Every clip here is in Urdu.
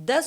10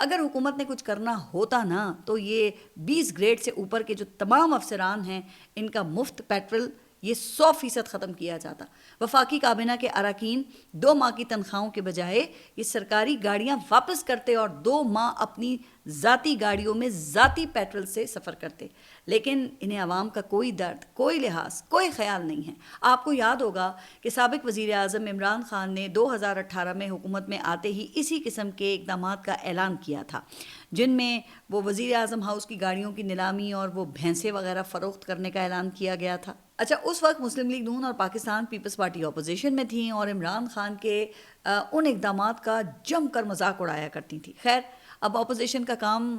اگر حکومت نے کچھ کرنا ہوتا نا تو یہ 20 گریڈ سے اوپر کے جو تمام افسران ہیں ان کا مفت پیٹرول یہ 100% ختم کیا جاتا. وفاقی کابینہ کے اراکین 2 ماہ کی تنخواہوں کے بجائے یہ سرکاری گاڑیاں واپس کرتے اور 2 ماہ اپنی ذاتی گاڑیوں میں ذاتی پیٹرول سے سفر کرتے. لیکن انہیں عوام کا کوئی درد، کوئی لحاظ، کوئی خیال نہیں ہے. آپ کو یاد ہوگا کہ سابق وزیر اعظم عمران خان نے 2018 میں حکومت میں آتے ہی اسی قسم کے اقدامات کا اعلان کیا تھا، جن میں وہ وزیر اعظم ہاؤس کی گاڑیوں کی نیلامی اور وہ بھینسیں وغیرہ فروخت کرنے کا اعلان کیا گیا تھا. اچھا، اس وقت مسلم لیگ نون اور پاکستان پیپلز پارٹی اپوزیشن میں تھیں اور عمران خان کے ان اقدامات کا جم کر مذاق اڑایا کرتی تھی. خیر، اب اپوزیشن کا کام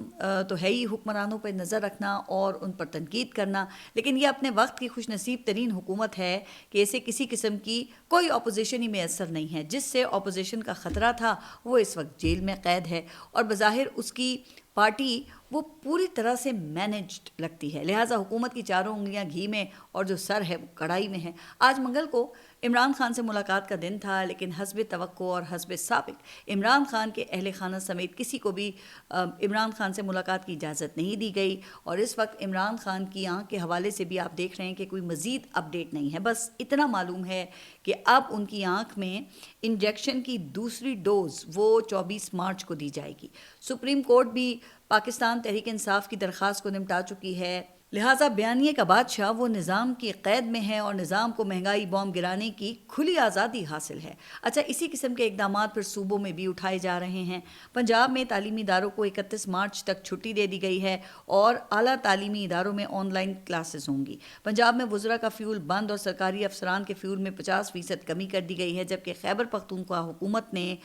تو ہے ہی حکمرانوں پہ نظر رکھنا اور ان پر تنقید کرنا، لیکن یہ اپنے وقت کی خوش نصیب ترین حکومت ہے کہ اسے کسی قسم کی کوئی اپوزیشن ہی میسر نہیں ہے. جس سے اپوزیشن کا خطرہ تھا وہ اس وقت جیل میں قید ہے اور بظاہر اس کی پارٹی وہ پوری طرح سے مینجڈ لگتی ہے. لہٰذا حکومت کی چاروں انگلیاں گھی میں اور جو سر ہے وہ کڑھائی میں ہے. آج منگل کو عمران خان سے ملاقات کا دن تھا، لیکن حسب توقع اور حسب سابق عمران خان کے اہل خانہ سمیت کسی کو بھی عمران خان سے ملاقات کی اجازت نہیں دی گئی. اور اس وقت عمران خان کی آنکھ کے حوالے سے بھی آپ دیکھ رہے ہیں کہ کوئی مزید اپڈیٹ نہیں ہے. بس اتنا معلوم ہے کہ اب ان کی آنکھ میں انجیکشن کی دوسری ڈوز وہ 24 مارچ کو دی جائے گی. سپریم کورٹ بھی پاکستان تحریک انصاف کی درخواست کو نمٹا چکی ہے. لہٰذا بیانیے کا بادشاہ وہ نظام کی قید میں ہے اور نظام کو مہنگائی بوم گرانے کی کھلی آزادی حاصل ہے. اچھا، اسی قسم کے اقدامات پھر صوبوں میں بھی اٹھائے جا رہے ہیں. پنجاب میں تعلیمی اداروں کو 31 مارچ تک چھٹی دے دی گئی ہے اور اعلیٰ تعلیمی اداروں میں آن لائن کلاسز ہوں گی. پنجاب میں وزراء کا فیول بند اور سرکاری افسران کے فیول میں 50% کمی کر دی گئی ہے، جبکہ خیبر پختونخوا حکومت نے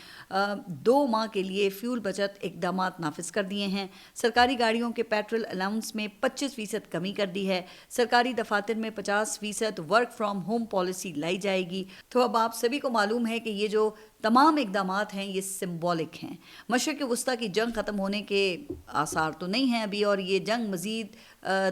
2 ماہ کے لیے فیول بچت اقدامات نافذ کر دیے ہیں. سرکاری گاڑیوں کے پیٹرول الاؤنس میں 25% کمی کر دی ہے. سرکاری دفاتر میں 50% ورک فرام ہوم پالیسی لائی جائے گی. تو اب آپ سبھی کو معلوم ہے کہ یہ جو تمام اقدامات ہیں یہ سمبولک ہیں. مشرق وسطیٰ کی جنگ ختم ہونے کے آثار تو نہیں ہیں ابھی، اور یہ جنگ مزید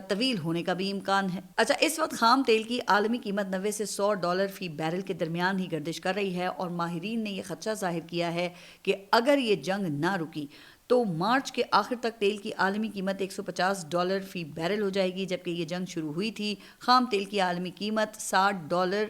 طویل ہونے کا بھی امکان ہے. اچھا، اس وقت خام تیل کی عالمی قیمت $90 سے $100 فی بیرل کے درمیان ہی گردش کر رہی ہے اور ماہرین نے یہ خدشہ ظاہر کیا ہے کہ اگر یہ جنگ نہ رکی تو مارچ کے آخر تک تیل کی عالمی قیمت $150 فی بیرل ہو جائے گی. جبکہ یہ جنگ شروع ہوئی تھی خام تیل کی عالمی قیمت $60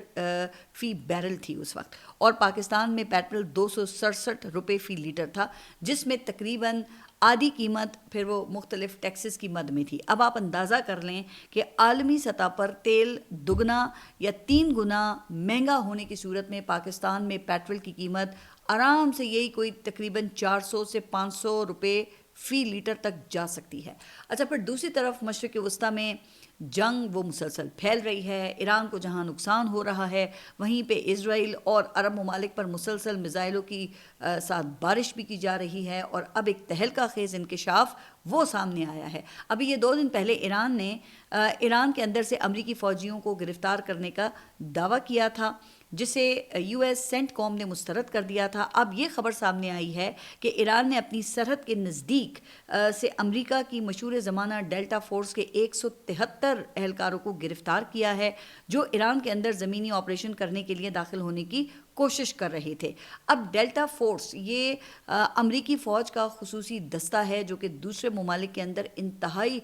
فی بیرل تھی اس وقت، اور پاکستان میں پیٹرول $267 فی لیٹر تھا، جس میں تقریباً آدھی قیمت پھر وہ مختلف ٹیکسز کی مد میں تھی. اب آپ اندازہ کر لیں کہ عالمی سطح پر تیل 2 یا 3 گنا مہنگا ہونے کی صورت میں پاکستان میں پیٹرول کی قیمت آرام سے یہی کوئی تقریباً $400 سے $500 فی لیٹر تک جا سکتی ہے. اچھا، پھر دوسری طرف مشرق وسطیٰ میں جنگ وہ مسلسل پھیل رہی ہے. ایران کو جہاں نقصان ہو رہا ہے وہیں پہ اسرائیل اور عرب ممالک پر مسلسل میزائلوں کی ساتھ بارش بھی کی جا رہی ہے. اور اب ایک تہلکہ خیز انکشاف وہ سامنے آیا ہے. ابھی یہ 2 دن پہلے ایران نے ایران کے اندر سے امریکی فوجیوں کو گرفتار کرنے کا دعویٰ کیا تھا، جسے یو ایس سینٹ کوم نے مسترد کر دیا تھا. اب یہ خبر سامنے آئی ہے کہ ایران نے اپنی سرحد کے نزدیک سے امریکہ کی مشہور زمانہ ڈیلٹا فورس کے 173 اہلکاروں کو گرفتار کیا ہے، جو ایران کے اندر زمینی آپریشن کرنے کے لیے داخل ہونے کی کوشش کر رہے تھے. اب ڈیلٹا فورس یہ امریکی فوج کا خصوصی دستہ ہے جو کہ دوسرے ممالک کے اندر انتہائی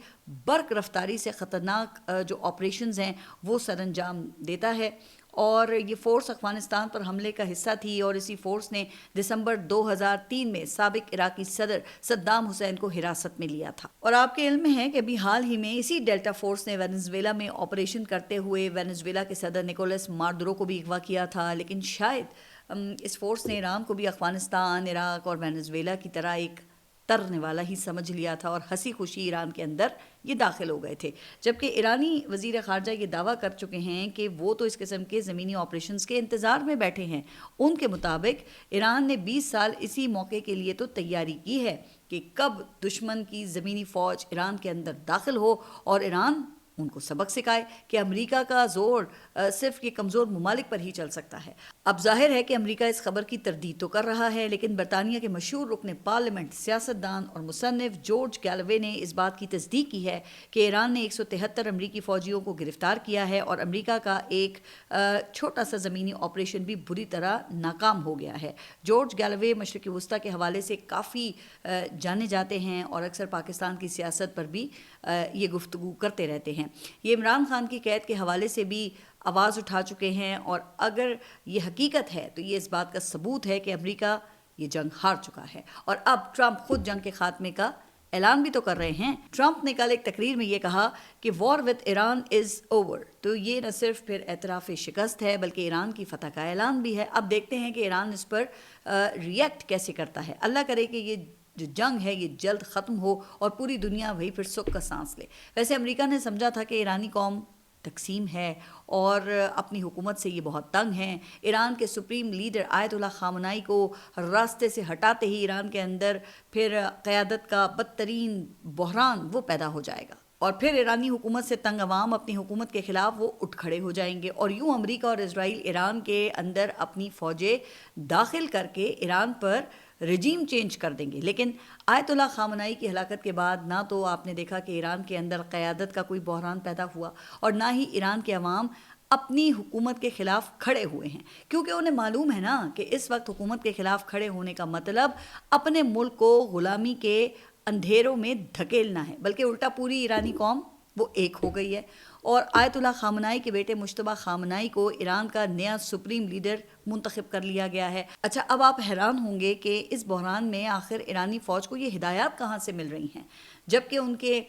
برق رفتاری سے خطرناک جو آپریشنز ہیں وہ سر انجام دیتا ہے. اور یہ فورس افغانستان پر حملے کا حصہ تھی اور اسی فورس نے دسمبر 2003 میں سابق عراقی صدر صدام حسین کو حراست میں لیا تھا. اور آپ کے علم میں ہے کہ ابھی حال ہی میں اسی ڈیلٹا فورس نے وینزویلا میں آپریشن کرتے ہوئے وینزویلا کے صدر نکولس مادورو کو بھی اغوا کیا تھا. لیکن شاید اس فورس نے ایران کو بھی افغانستان، عراق اور وینزویلا کی طرح ایک ترنے والا ہی سمجھ لیا تھا اور ہنسی خوشی ایران کے اندر یہ داخل ہو گئے تھے. جبکہ ایرانی وزیر خارجہ یہ دعویٰ کر چکے ہیں کہ وہ تو اس قسم کے زمینی آپریشنز کے انتظار میں بیٹھے ہیں. ان کے مطابق ایران نے 20 سال اسی موقع کے لیے تو تیاری کی ہے کہ کب دشمن کی زمینی فوج ایران کے اندر داخل ہو اور ایران ان کو سبق سکھائے کہ امریکہ کا زور صرف یہ کمزور ممالک پر ہی چل سکتا ہے۔ اب ظاہر ہے کہ امریکہ اس خبر کی تردید تو کر رہا ہے، لیکن برطانیہ کے مشہور رکن پارلیمنٹ، سیاستدان اور مصنف جارج گیلوے نے اس بات کی تصدیق کی ہے کہ ایران نے 173 امریکی فوجیوں کو گرفتار کیا ہے اور امریکہ کا ایک چھوٹا سا زمینی آپریشن بھی بری طرح ناکام ہو گیا ہے۔ جارج گیلوے مشرق وسطیٰ کے حوالے سے کافی جانے جاتے ہیں اور اکثر پاکستان کی سیاست پر بھی یہ گفتگو کرتے رہتے ہیں۔ یہ عمران خان کی قید کے حوالے سے بھی آواز اٹھا چکے ہیں، اور اگر یہ حقیقت ہے تو یہ اس بات کا ثبوت ہے کہ امریکہ یہ جنگ ہار چکا ہے، اور اب ٹرمپ خود جنگ کے خاتمے کا اعلان بھی تو کر رہے ہیں۔ ٹرمپ نے کل ایک تقریر میں یہ کہا کہ war with Iran is over, تو یہ نہ صرف پھر اعتراف شکست ہے بلکہ ایران کی فتح کا اعلان بھی ہے۔ اب دیکھتے ہیں کہ ایران اس پر ریئیکٹ کیسے کرتا ہے۔ اللہ کرے کہ یہ جو جنگ ہے یہ جلد ختم ہو اور پوری دنیا وہی پھر سکھ کا سانس لے۔ ویسے امریکہ نے سمجھا تھا کہ ایرانی قوم تقسیم ہے اور اپنی حکومت سے یہ بہت تنگ ہیں۔ ایران کے سپریم لیڈر آیت اللہ خامنائی کو راستے سے ہٹاتے ہی ایران کے اندر پھر قیادت کا بدترین بحران وہ پیدا ہو جائے گا، اور پھر ایرانی حکومت سے تنگ عوام اپنی حکومت کے خلاف وہ اٹھ کھڑے ہو جائیں گے، اور یوں امریکہ اور اسرائیل ایران کے اندر اپنی فوجیں داخل کر کے ایران پر رجیم چینج کر دیں گے۔ لیکن آیت اللہ خامنائی کی ہلاکت کے بعد نہ تو آپ نے دیکھا کہ ایران کے اندر قیادت کا کوئی بحران پیدا ہوا، اور نہ ہی ایران کے عوام اپنی حکومت کے خلاف کھڑے ہوئے ہیں، کیونکہ انہیں معلوم ہے نا کہ اس وقت حکومت کے خلاف کھڑے ہونے کا مطلب اپنے ملک کو غلامی کے اندھیروں میں دھکیلنا ہے، بلکہ الٹا پوری ایرانی قوم وہ ایک ہو گئی ہے، اور آیت اللہ خامنائی کے بیٹے مجتبیٰ خامنائی کو ایران کا نیا سپریم لیڈر منتخب کر لیا گیا ہے۔ اچھا، اب آپ حیران ہوں گے کہ اس بحران میں آخر ایرانی فوج کو یہ ہدایات کہاں سے مل رہی ہیں، جبکہ ان کے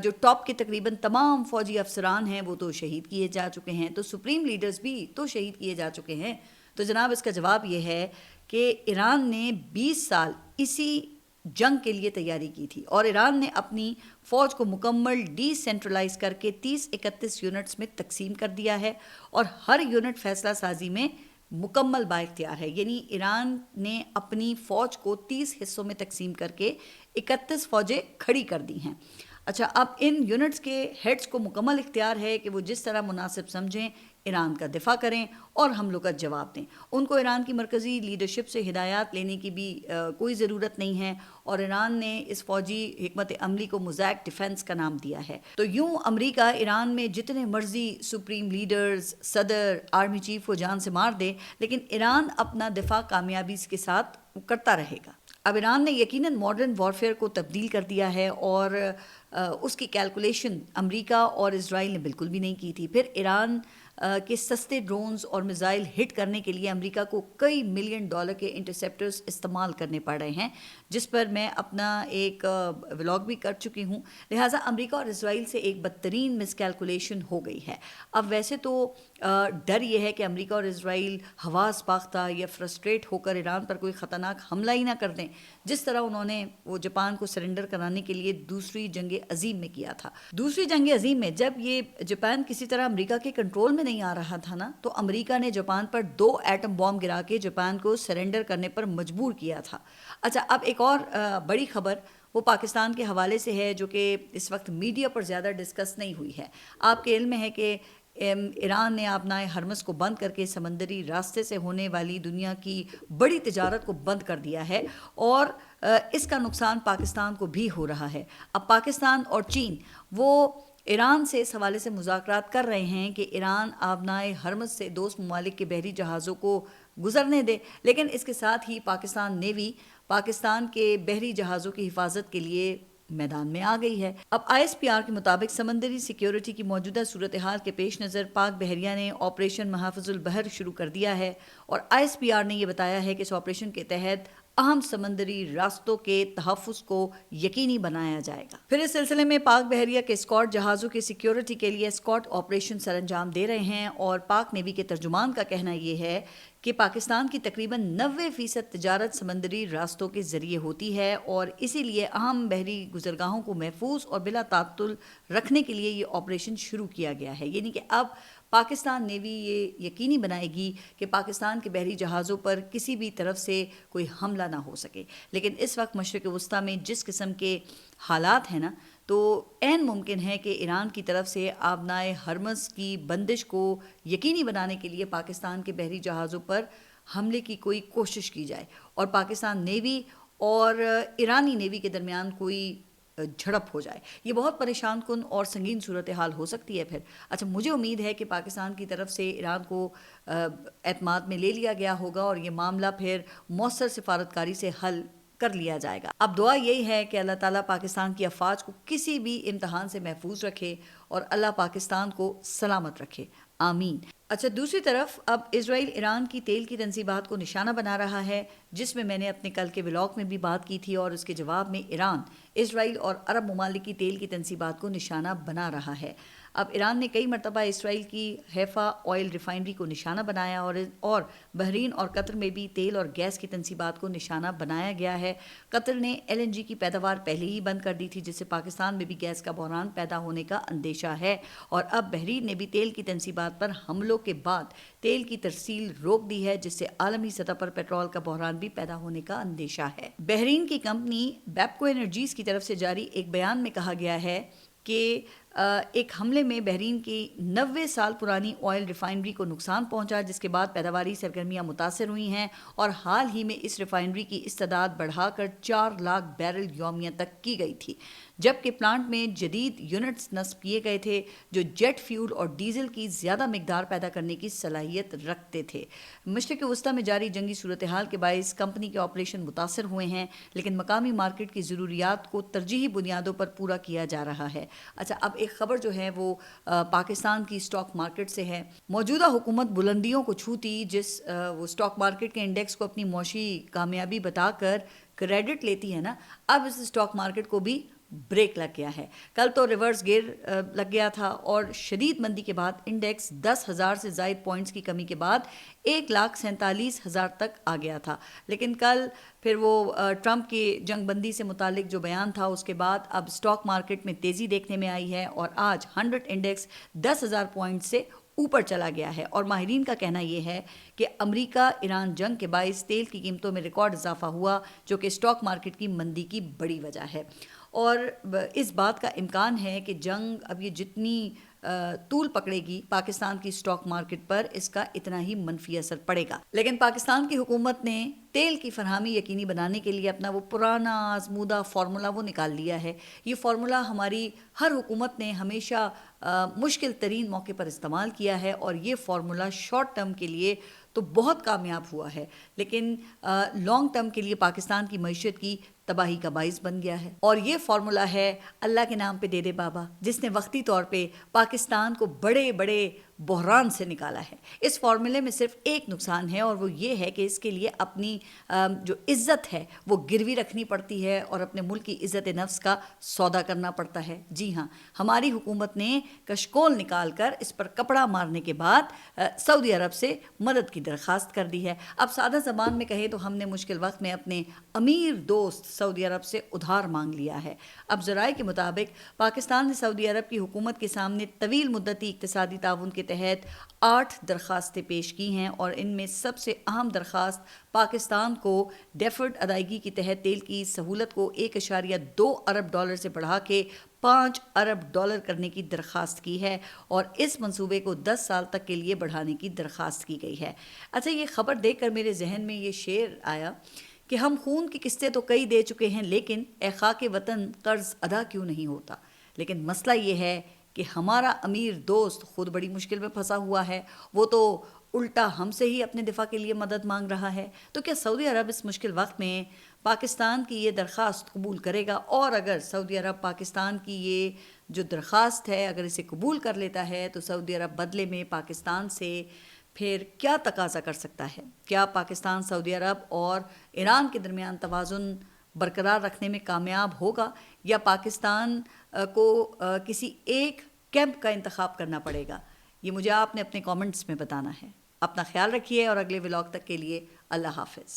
جو ٹاپ کے تقریباً تمام فوجی افسران ہیں وہ تو شہید کیے جا چکے ہیں، تو سپریم لیڈرز بھی تو شہید کیے جا چکے ہیں۔ تو جناب اس کا جواب یہ ہے کہ ایران نے 20 سال اسی جنگ کے لیے تیاری کی تھی، اور ایران نے اپنی فوج کو مکمل ڈی سینٹرلائز کر کے 30-31 یونٹس میں تقسیم کر دیا ہے، اور ہر یونٹ فیصلہ سازی میں مکمل با اختیار ہے۔ یعنی ایران نے اپنی فوج کو 30 حصوں میں تقسیم کر کے 31 فوجیں کھڑی کر دی ہیں۔ اچھا، اب ان یونٹس کے ہیڈز کو مکمل اختیار ہے کہ وہ جس طرح مناسب سمجھیں ایران کا دفاع کریں اور حملوں کا جواب دیں۔ ان کو ایران کی مرکزی لیڈرشپ سے ہدایات لینے کی بھی کوئی ضرورت نہیں ہے، اور ایران نے اس فوجی حکمت عملی کو موزیک ڈیفنس کا نام دیا ہے۔ تو یوں امریکہ ایران میں جتنے مرضی سپریم لیڈرز، صدر، آرمی چیف کو جان سے مار دے، لیکن ایران اپنا دفاع کامیابی کے ساتھ کرتا رہے گا۔ اب ایران نے یقیناً ماڈرن وارفیئر کو تبدیل کر دیا ہے، اور اس کی کیلکولیشن امریکہ اور اسرائیل نے بالکل بھی نہیں کی تھی۔ پھر ایران کے سستے ڈرونز اور میزائل ہٹ کرنے کے لیے امریکہ کو کئی ملین ڈالر کے انٹرسیپٹرز استعمال کرنے پڑ رہے ہیں، جس پر میں اپنا ایک ولاگ بھی کر چکی ہوں۔ لہٰذا امریکہ اور اسرائیل سے ایک بدترین مس کیلکولیشن ہو گئی ہے۔ اب ویسے تو ڈر یہ ہے کہ امریکہ اور اسرائیل حواس باختہ یا فرسٹریٹ ہو کر ایران پر کوئی خطرناک حملہ ہی نہ کر دیں، جس طرح انہوں نے وہ جاپان کو سرنڈر کرانے کے لیے دوسری جنگ عظیم میں کیا تھا۔ دوسری جنگ عظیم میں جب یہ جاپان کسی طرح امریکہ کے کنٹرول میں نہیں آ رہا تھا نا، تو امریکہ نے جاپان پر 2 ایٹم بام گرا کے جاپان کو سرنڈر کرنے پر مجبور کیا تھا۔ اچھا، اب ایک اور بڑی خبر وہ پاکستان کے حوالے سے ہے، جو کہ اس وقت میڈیا پر زیادہ ڈسکس نہیں ہوئی ہے۔ آپ کے علم میں ہے کہ ایران نے آبنائے ہرمز کو بند کر کے سمندری راستے سے ہونے والی دنیا کی بڑی تجارت کو بند کر دیا ہے، اور اس کا نقصان پاکستان کو بھی ہو رہا ہے۔ اب پاکستان اور چین وہ ایران سے اس حوالے سے مذاکرات کر رہے ہیں کہ ایران آبنائے ہرمز سے دوست ممالک کے بحری جہازوں کو گزرنے دے، لیکن اس کے ساتھ ہی پاکستان نیوی پاکستان کے بحری جہازوں کی حفاظت کے لیے میدان میں آ گئی ہے۔ اب آئی ایس پی آر کے مطابق سمندری سیکیورٹی کی موجودہ صورتحال کے پیش نظر پاک بحریہ نے آپریشن محافظ البحر شروع کر دیا ہے، اور آئی ایس پی آر نے یہ بتایا ہے کہ اس آپریشن کے تحت اہم سمندری راستوں کے تحفظ کو یقینی بنایا جائے گا۔ پھر اس سلسلے میں پاک بحریہ کے اسکاٹ جہازوں کی سیکیورٹی کے لیے اسکاٹ آپریشن سر انجام دے رہے ہیں، اور پاک نیوی کے ترجمان کا کہنا یہ ہے کہ پاکستان کی تقریباً 90% تجارت سمندری راستوں کے ذریعے ہوتی ہے، اور اسی لیے اہم بحری گزرگاہوں کو محفوظ اور بلا تعطل رکھنے کے لیے یہ آپریشن شروع کیا گیا ہے۔ یعنی کہ اب پاکستان نیوی یہ یقینی بنائے گی کہ پاکستان کے بحری جہازوں پر کسی بھی طرف سے کوئی حملہ نہ ہو سکے۔ لیکن اس وقت مشرق وسطیٰ میں جس قسم کے حالات ہیں نا، تو عین ممکن ہے کہ ایران کی طرف سے آبنائے ہرمز کی بندش کو یقینی بنانے کے لیے پاکستان کے بحری جہازوں پر حملے کی کوئی کوشش کی جائے اور پاکستان نیوی اور ایرانی نیوی کے درمیان کوئی جھڑپ ہو جائے. یہ بہت پریشان کن اور سنگین صورتحال ہو سکتی ہے پھر. اچھا مجھے امید ہے کہ پاکستان کی طرف سے ایران کو اعتماد میں لے لیا گیا ہوگا اور یہ معاملہ پھر مؤثر سفارتکاری سے حل کر لیا جائے گا. اب دعا یہی ہے کہ اللہ تعالیٰ پاکستان کی افواج کو کسی بھی امتحان سے محفوظ رکھے اور اللہ پاکستان کو سلامت رکھے. آمین. اچھا دوسری طرف اب اسرائیل ایران کی تیل کی تنصیبات کو نشانہ بنا رہا ہے، جس میں نے اپنے کل کے ولاگ میں بھی بات کی تھی، اور اس کے جواب میں ایران اسرائیل اور عرب ممالک کی تیل کی تنصیبات کو نشانہ بنا رہا ہے. اب ایران نے کئی مرتبہ اسرائیل کی حیفا آئل ریفائنری کو نشانہ بنایا اور بحرین اور قطر میں بھی تیل اور گیس کی تنصیبات کو نشانہ بنایا گیا ہے. قطر نے LNG کی پیداوار پہلے ہی بند کر دی تھی، جس سے پاکستان میں بھی گیس کا بحران پیدا ہونے کا اندیشہ ہے، اور اب بحرین نے بھی تیل کی تنصیبات پر حملوں کے بعد تیل کی ترسیل روک دی ہے، جس سے عالمی سطح پر پیٹرول کا بحران بھی پیدا ہونے کا اندیشہ ہے. بحرین کی کمپنی بیپکو انرجیز کی طرف سے جاری ایک بیان میں کہا گیا ہے کہ ایک حملے میں بحرین کی 90 سال پرانی آئل ریفائنری کو نقصان پہنچا، جس کے بعد پیداواری سرگرمیاں متاثر ہوئی ہیں اور حال ہی میں اس ریفائنری کی استعداد بڑھا کر 4 لاکھ بیرل یومیہ تک کی گئی تھی، جبکہ پلانٹ میں جدید یونٹس نصب کیے گئے تھے جو جیٹ فیول اور ڈیزل کی زیادہ مقدار پیدا کرنے کی صلاحیت رکھتے تھے. مشرق وسطیٰ میں جاری جنگی صورتحال کے باعث کمپنی کے آپریشن متاثر ہوئے ہیں، لیکن مقامی مارکیٹ کی ضروریات کو ترجیحی بنیادوں پر پورا کیا جا رہا ہے. اچھا اب ایک خبر جو ہے وہ پاکستان کی اسٹاک مارکیٹ سے ہے. موجودہ حکومت بلندیوں کو چھوتی، جس وہ اسٹاک مارکیٹ کے انڈیکس کو اپنی معاشی کامیابی بتا کر کریڈٹ لیتی ہے نا، اب اس اسٹاک مارکیٹ کو بھی بریک لگ گیا ہے. کل تو ریورس گیئر لگ گیا تھا اور شدید مندی کے بعد انڈیکس 10,000 سے زائد پوائنٹس کی کمی کے بعد 1,47,000 تک آ گیا تھا. لیکن کل پھر وہ ٹرمپ کی جنگ بندی سے متعلق جو بیان تھا اس کے بعد اب اسٹاک مارکیٹ میں تیزی دیکھنے میں آئی ہے اور آج 100 انڈیکس 10,000 پوائنٹ سے اوپر چلا گیا ہے. اور ماہرین کا کہنا یہ ہے کہ امریکہ ایران جنگ کے باعث تیل کی قیمتوں میں ریکارڈ اضافہ ہوا، جو کہ اسٹاک مارکیٹ کی مندی کی بڑی وجہ ہے. اور اس بات کا امکان ہے کہ جنگ اب یہ جتنی طول پکڑے گی پاکستان کی اسٹاک مارکیٹ پر، اس کا اتنا ہی منفی اثر پڑے گا. لیکن پاکستان کی حکومت نے تیل کی فراہمی یقینی بنانے کے لیے اپنا وہ پرانا آزمودہ فارمولا وہ نکال لیا ہے. یہ فارمولا ہماری ہر حکومت نے ہمیشہ مشکل ترین موقع پر استعمال کیا ہے، اور یہ فارمولا شارٹ ٹرم کے لیے تو بہت کامیاب ہوا ہے، لیکن لانگ ٹرم کے لیے پاکستان کی معیشت کی تباہی کا باعث بن گیا ہے. اور یہ فارمولا ہے اللہ کے نام پہ دے دے بابا، جس نے وقتی طور پہ پاکستان کو بڑے بڑے بحران سے نکالا ہے. اس فارمولے میں صرف ایک نقصان ہے، اور وہ یہ ہے کہ اس کے لیے اپنی جو عزت ہے وہ گروی رکھنی پڑتی ہے اور اپنے ملک کی عزت نفس کا سودا کرنا پڑتا ہے. جی ہاں، ہماری حکومت نے کشکول نکال کر اس پر کپڑا مارنے کے بعد سعودی عرب سے مدد کی درخواست کر دی ہے. اب سادہ زبان میں کہے تو ہم نے مشکل وقت میں اپنے امیر دوست سعودی عرب سے ادھار مانگ لیا ہے. اب ذرائع کے مطابق پاکستان نے سعودی عرب کی حکومت کے سامنے طویل مدتی اقتصادی تعاون کے تحت 8 درخواستیں پیش کی ہیں، اور ان میں سب سے اہم درخواست پاکستان کو ڈیفرڈ ادائیگی کے تحت تیل کی سہولت کو 1.2 ارب ڈالر سے بڑھا کے 5 ارب ڈالر کرنے کی درخواست کی ہے، اور اس منصوبے کو 10 سال تک کے لیے بڑھانے کی درخواست کی گئی ہے. اچھا یہ خبر دیکھ کر میرے ذہن میں یہ شعر آیا کہ ہم خون کی قسطیں تو کئی دے چکے ہیں، لیکن اے خاک وطن قرض ادا کیوں نہیں ہوتا. لیکن مسئلہ یہ ہے کہ ہمارا امیر دوست خود بڑی مشکل میں پھنسا ہوا ہے، وہ تو الٹا ہم سے ہی اپنے دفاع کے لیے مدد مانگ رہا ہے. تو کیا سعودی عرب اس مشکل وقت میں پاکستان کی یہ درخواست قبول کرے گا؟ اور اگر سعودی عرب پاکستان کی یہ جو درخواست ہے اگر اسے قبول کر لیتا ہے تو سعودی عرب بدلے میں پاکستان سے پھر کیا تقاضا کر سکتا ہے؟ کیا پاکستان سعودی عرب اور ایران کے درمیان توازن برقرار رکھنے میں کامیاب ہوگا، یا پاکستان کو کسی ایک کیمپ کا انتخاب کرنا پڑے گا؟ یہ مجھے آپ نے اپنے کامنٹس میں بتانا ہے. اپنا خیال رکھیے اور اگلے ولاگ تک کے لیے اللہ حافظ.